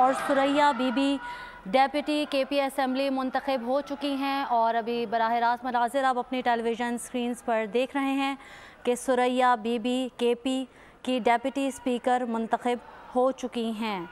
और सुरैया बीबी deputy KP assembly मुंतखब हो चुकी हैं और अभी बराह रास्त मनाज़िर आप अपनी टेलीविज़न स्क्रीन्स पर देख रहे हैं कि सुरैया बीबी केपी की डेप्यूटी स्पीकर मुंतखब हो चुकी हैं।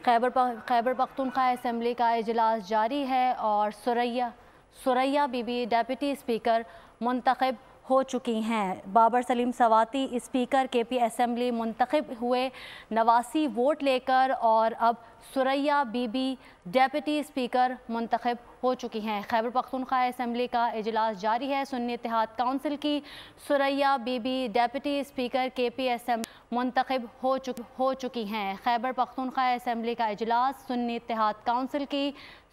खैबर पख्तूनख्वा असेंबली का इजलास जारी है और सुरैया बीबी डेप्यूटी स्पीकर मुंतखब हो चुकी हैं। Babar Saleem Swati speaker KP assembly मुंतखब हुए 89 वोट लेकर और अब सुरैया बीबी डेप्यूटी स्पीकर मुंतखब हो चुकी हैं। खैबर पख्तूनख्वा असेंबली का इजलास जारी है। सुन्नी इत्तेहाद काउंसिल की सुरैया बीबी डेप्यूटी स्पीकर केपी असेंबली मुंतखब हो चुकी हैं। खैबर पख्तूनख्वा असेंबली का इजलास सुन्नी इत्तेहाद काउंसिल की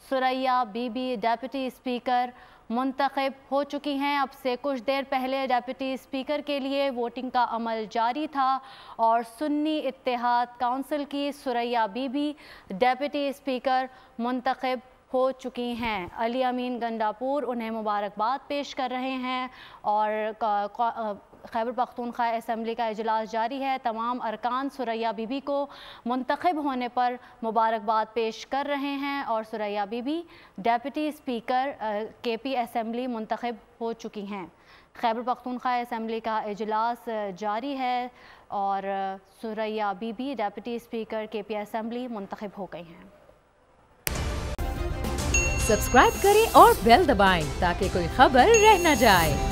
सुरैया बीबी डेप्यूटी स्पीकर मुंतखब हो चुकी हैं। अब से कुछ देर पहले डेप्यूटी स्पीकर के लिए वोटिंग का अमल जारी था और सुन्नी इत्तेहाद काउंसिल की सुरैया बीबी डेप्यूटी स्पीकर मुंतखब हो चुकी हैं। अली अमीन गंडापुर उन्हें मुबारकबाद पेश कर रहे हैं और खैबर पख्तूनख्वा असेंबली का इजलास जारी है। तमाम अरकान सुरैया बीबी को मुंतखब होने पर मुबारकबाद पेश कर रहे हैं और सुरैया बीबी डेप्यूटी स्पीकर केपी असेंबली मुंतखब हो चुकी हैं। खैबर पख्तूनख्वा असेंबली का इजलास जारी है और सुरैया बीबी डेप्यूटी स्पीकर केपी असेंबली मुंतखब हो गई हैं। सब्सक्राइब करें और बेल दबाएं ताकि कोई खबर रह न जाए।